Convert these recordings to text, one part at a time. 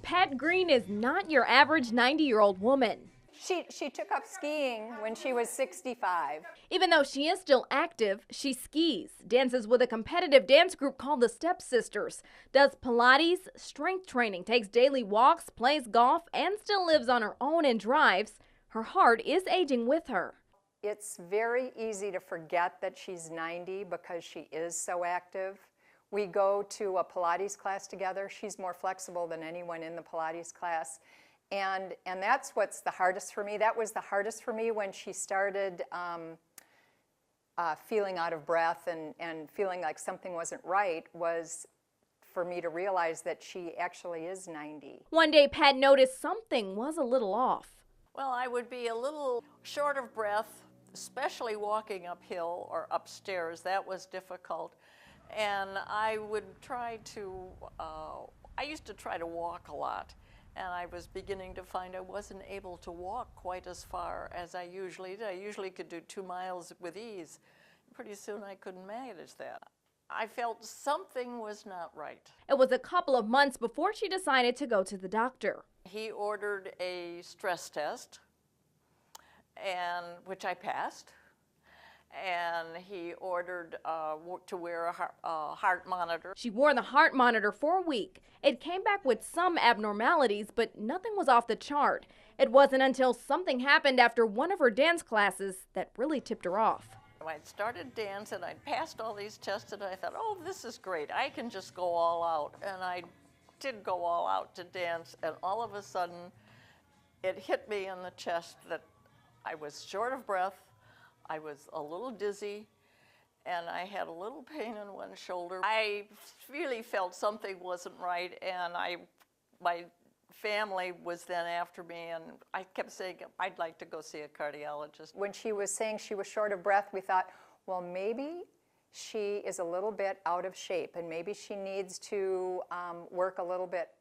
Pat Green is not your average 90-year-old woman. She took up skiing when she was 65. Even though she is still active, she skis, dances with a competitive dance group called the Step Sisters, does Pilates, strength training, takes daily walks, plays golf, and still lives on her own and drives. Her heart is aging with her. It's very easy to forget that she's 90 because she is so active. We go to a Pilates class together. She's more flexible than anyone in the Pilates class. And that's what's the hardest for me. That was the hardest for me when she started feeling out of breath and feeling like something wasn't right, was for me to realize that she actually is 90. One day, Pat noticed something was a little off. Well, I would be a little short of breath, especially walking uphill or upstairs. That was difficult. And I would try to, I used to try to walk a lot. And I was beginning to find I wasn't able to walk quite as far as I usually did. I usually could do 2 miles with ease. Pretty soon I couldn't manage that. I felt something was not right. It was a couple of months before she decided to go to the doctor. He ordered a stress test, and which I passed. And he ordered to wear a heart monitor. She wore the heart monitor for a week. It came back with some abnormalities, but nothing was off the chart. It wasn't until something happened after one of her dance classes that really tipped her off. I'd started dancing, I'd passed all these tests, and I thought, oh, this is great. I can just go all out. And I did go all out to dance, and all of a sudden, it hit me in the chest that I was short of breath. I was a little dizzy, and I had a little pain in one shoulder. I really felt something wasn't right, and my family was then after me, and I kept saying, I'd like to go see a cardiologist. When she was saying she was short of breath, we thought, well, maybe she is a little bit out of shape, and maybe she needs to work a little bit,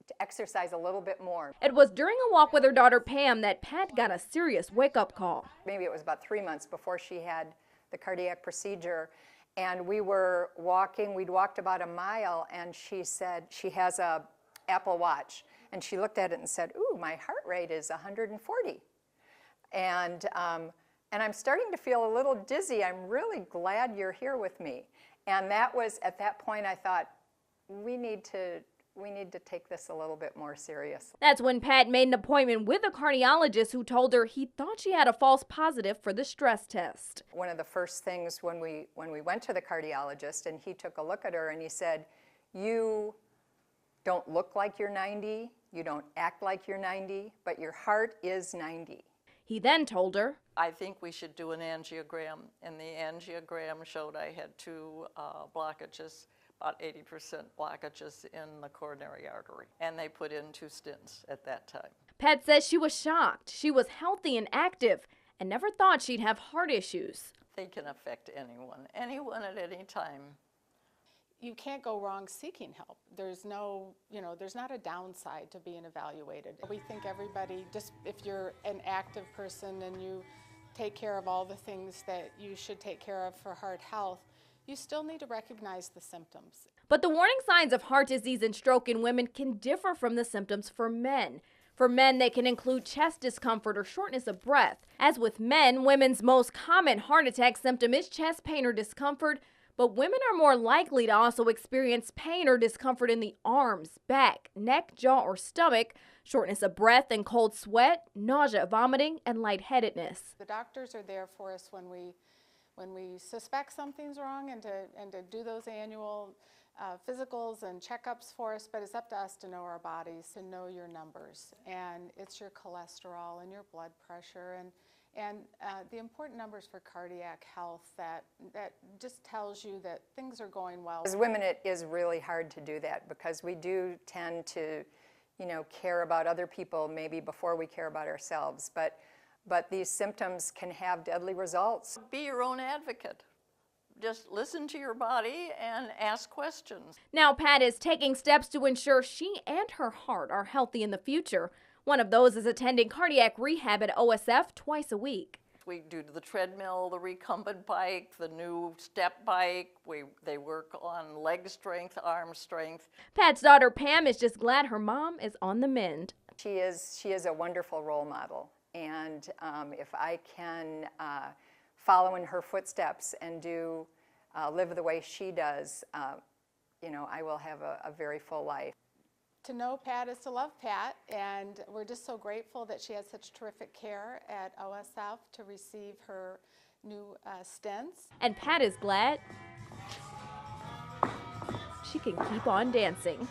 to exercise a little bit more. It was during a walk with her daughter Pam that Pat got a serious wake-up call. Maybe it was about 3 months before she had the cardiac procedure, and we were walking. We'd walked about a mile, and she said she has a Apple Watch, and she looked at it and said, ooh, my heart rate is 140. And I'm starting to feel a little dizzy. I'm really glad you're here with me. And that was, at that point, I thought, we need to take this a little bit more serious. That's when Pat made an appointment with a cardiologist who told her he thought she had a false positive for the stress test. One of the first things when we went to the cardiologist, and he took a look at her and he said, you don't look like you're 90, you don't act like you're 90, but your heart is 90. He then told her, I think we should do an angiogram, and the angiogram showed I had 2 blockages, about 80% blockages in the coronary artery, and they put in 2 stents at that time. Pat says she was shocked. She was healthy and active and never thought she'd have heart issues. They can affect anyone at any time. You can't go wrong seeking help. There's no, there's not a downside to being evaluated. We think everybody, just if you're an active person and you take care of all the things that you should take care of for heart health, you still need to recognize the symptoms. But the warning signs of heart disease and stroke in women can differ from the symptoms for men. For men, they can include chest discomfort or shortness of breath. As with men, women's most common heart attack symptom is chest pain or discomfort, but women are more likely to also experience pain or discomfort in the arms, back, neck, jaw, or stomach, shortness of breath and cold sweat, nausea, vomiting, and lightheadedness. The doctors are there for us when we suspect something's wrong and to do those annual physicals and checkups for us, but it's up to us to know our bodies, to know your numbers. And it's your cholesterol and your blood pressure and the important numbers for cardiac health that just tells you that things are going well. As women, it is really hard to do that because we do tend to, care about other people maybe before we care about ourselves. But these symptoms can have deadly results. Be your own advocate. Just listen to your body and ask questions. Now Pat is taking steps to ensure she and her heart are healthy in the future. One of those is attending cardiac rehab at OSF twice a week. We do the treadmill, the recumbent bike, the new step bike. They work on leg strength, arm strength. Pat's daughter Pam is just glad her mom is on the mend. She is a wonderful role model, and if I can follow in her footsteps and live the way she does, you know, I will have a very full life. To know Pat is to love Pat, and we're just so grateful that she had such terrific care at OSF to receive her new stents. And Pat is glad she can keep on dancing.